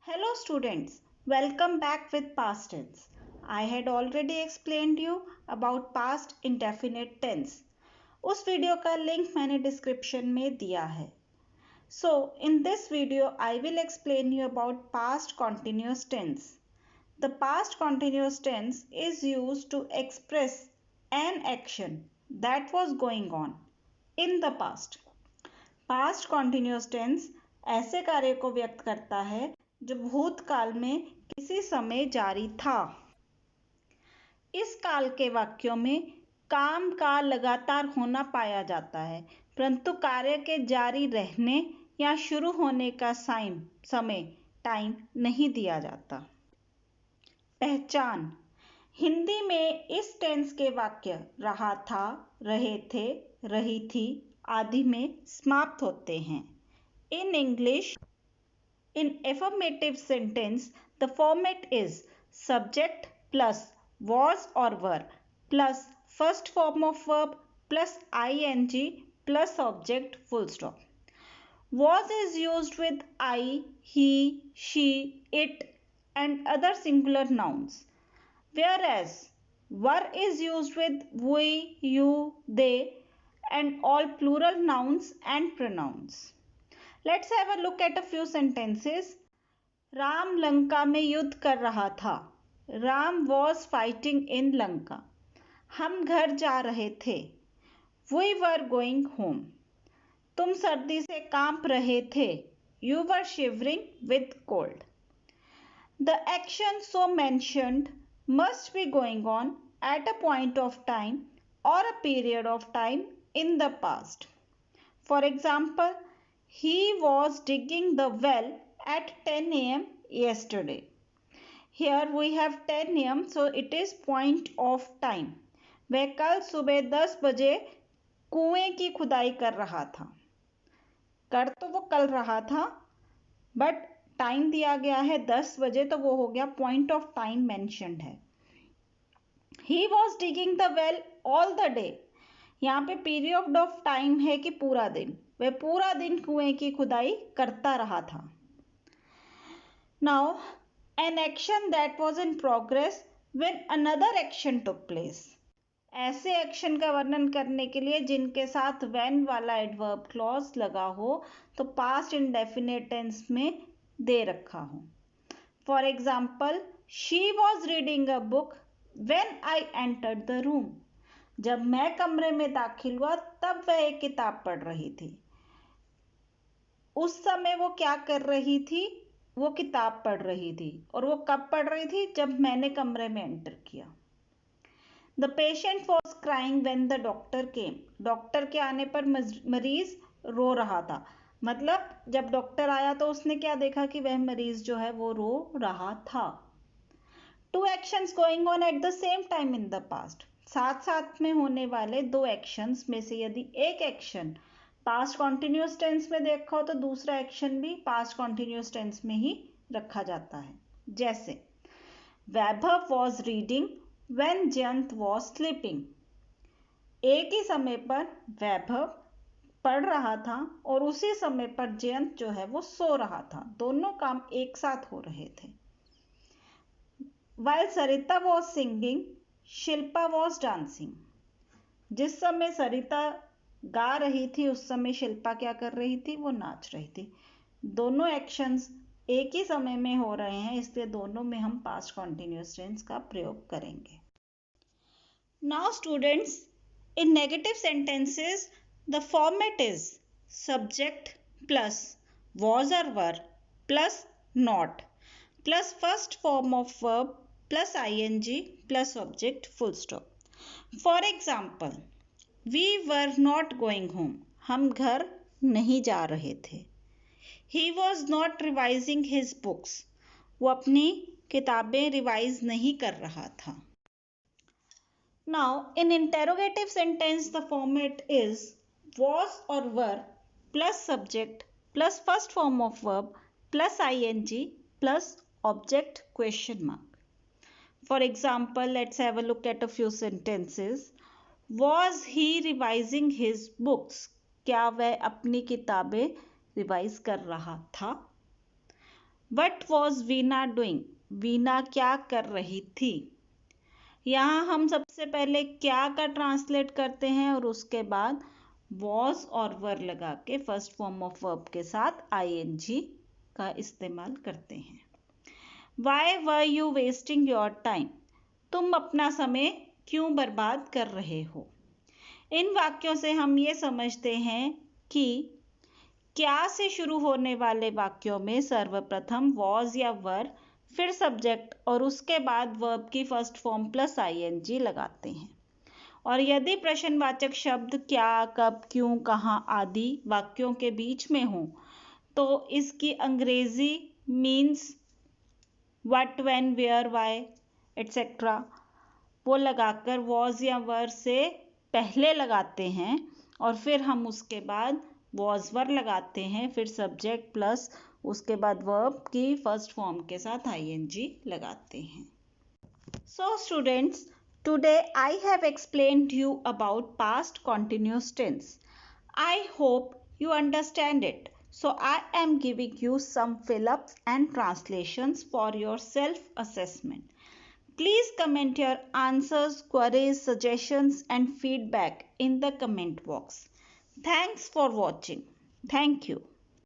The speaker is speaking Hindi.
Hello students, welcome back with past tense. I had already explained you about past indefinite tense. उस वीडियो का लिंक मैंने डिस्क्रिप्शन में दिया है. So in this video I will explain you about past continuous tense. The past continuous tense is used to express an action that was going on in the past. Past continuous tense ऐसे कार्य को व्यक्त करता है जो भूतकाल में किसी समय जारी था. इस काल के वाक्यों में काम का लगातार होना पाया जाता है, परंतु कार्य के जारी रहने या शुरू होने का समय टाइम नहीं दिया जाता. पहचान. हिंदी में इस टेंस के वाक्य रहा था, रहे थे, रही थी आदि में समाप्त होते हैं. In English, in affirmative sentence, the format is subject plus was or were plus first form of verb plus ing plus object full stop. Was is used with I, he, she, it and other singular nouns, whereas were is used with we, you, they and all plural nouns and pronouns. Let's have a look at a few sentences. Ram Lanka में युद्ध कर रहा था. Ram was fighting in Lanka. हम घर जा रहे थे. We were going home. तुम सर्दी से कांप रहे थे. You were shivering with cold. The action so mentioned must be going on at a point of time or a period of time in the past. For example, he was digging the well at 10 a.m. yesterday. Here we have 10 a.m. so it is point of time. वह कल सुबह 10 बजे कुएं की खुदाई कर रहा था. कर तो वो कल रहा था, बट टाइम दिया गया है 10 बजे, तो वो हो गया पॉइंट ऑफ टाइम मेंशन्ड है. He was digging the well all the day. यहाँ पे पीरियड ऑफ टाइम है कि पूरा दिन. वह पूरा दिन कुएं की खुदाई करता रहा था. Now, an action that was in progress when another action took place. ऐसे एक्शन का वर्णन करने के लिए जिनके साथ when वाला एडवर्ब क्लॉज लगा हो तो पास्ट इंडेफिनिट टेंस में दे रखा हो. For example, she was reading a book when I entered the room. जब मैं कमरे में दाखिल हुआ तब वह एक किताब पढ़ रही थी. उस समय वो क्या कर रही थी? वो किताब पढ़ रही थी. और वो कब पढ़ रही थी? जब मैंने कमरे में एंटर किया. The patient was crying when the doctor came. Doctor के आने पर मरीज रो रहा था. मतलब जब डॉक्टर आया तो उसने क्या देखा कि वह मरीज जो है वो रो रहा था. Two actions going on at the same time in the past. साथ साथ में होने वाले दो एक्शंस में से यदि एक एक्शन पास्ट कॉन्टिन्यूस टेंस में देखा हो तो दूसरा एक्शन भी पास्ट कॉन्टिन्यूस टेंस में ही रखा जाता है. जैसे Vaibhav was reading when Jayant was sleeping. एक ही समय पर वैभव पढ़ रहा था और उसी समय पर जयंत जो है वो सो रहा था. दोनों काम एक साथ हो रहे थे. While Sarita was singing, Shilpa was dancing. जिस समय सरिता गा रही थी उस समय शिल्पा क्या कर रही थी? वो नाच रही थी. दोनों एक्शंस एक ही समय में हो रहे हैं, इसलिए दोनों में हम पास्ट कॉन्टिन्यूस टेंस का प्रयोग करेंगे. Now students, in negative sentences the format is subject plus was और were plus not plus first form of verb plus ing plus object full stop. For example, we were not going home. हम घर नहीं जा रहे थे. He was not revising his books. वो अपनी किताबें रिवाइज नहीं कर रहा था. Now, in interrogative sentence, the format is was or were plus subject plus first form of verb plus ing plus object question mark. For example, let's have a look at a few sentences. Was he revising his books? क्या वह अपनी किताबें रिवाइज कर रहा था? What was Veena doing? Veena क्या कर रही थी? यहाँ हम सबसे पहले क्या का ट्रांसलेट करते हैं और उसके बाद was और were लगा के फर्स्ट फॉर्म ऑफ वर्ब के साथ ing का इस्तेमाल करते हैं. Why were you wasting your time? तुम अपना समय क्यों बर्बाद कर रहे हो? इन वाक्यों से हम ये समझते हैं कि क्या से शुरू होने वाले वाक्यों में सर्वप्रथम was या were, फिर सब्जेक्ट और उसके बाद वर्ब की फर्स्ट फॉर्म प्लस ing लगाते हैं. और यदि प्रश्नवाचक शब्द क्या, कब, क्यों, कहाँ आदि वाक्यों के बीच में हो तो इसकी अंग्रेजी means what, when, where, why etcetera वो लगाकर was या were से पहले लगाते हैं और फिर हम उसके बाद was were लगाते हैं, फिर सब्जेक्ट प्लस उसके बाद वर्ब की फर्स्ट फॉर्म के साथ ing लगाते हैं. So students, today I have explained you about past continuous tense. I hope you understand it. So I am giving you some fill-ups and translations for your self-assessment. Please comment your answers, queries, suggestions and feedback in the comment box. Thanks for watching. Thank you.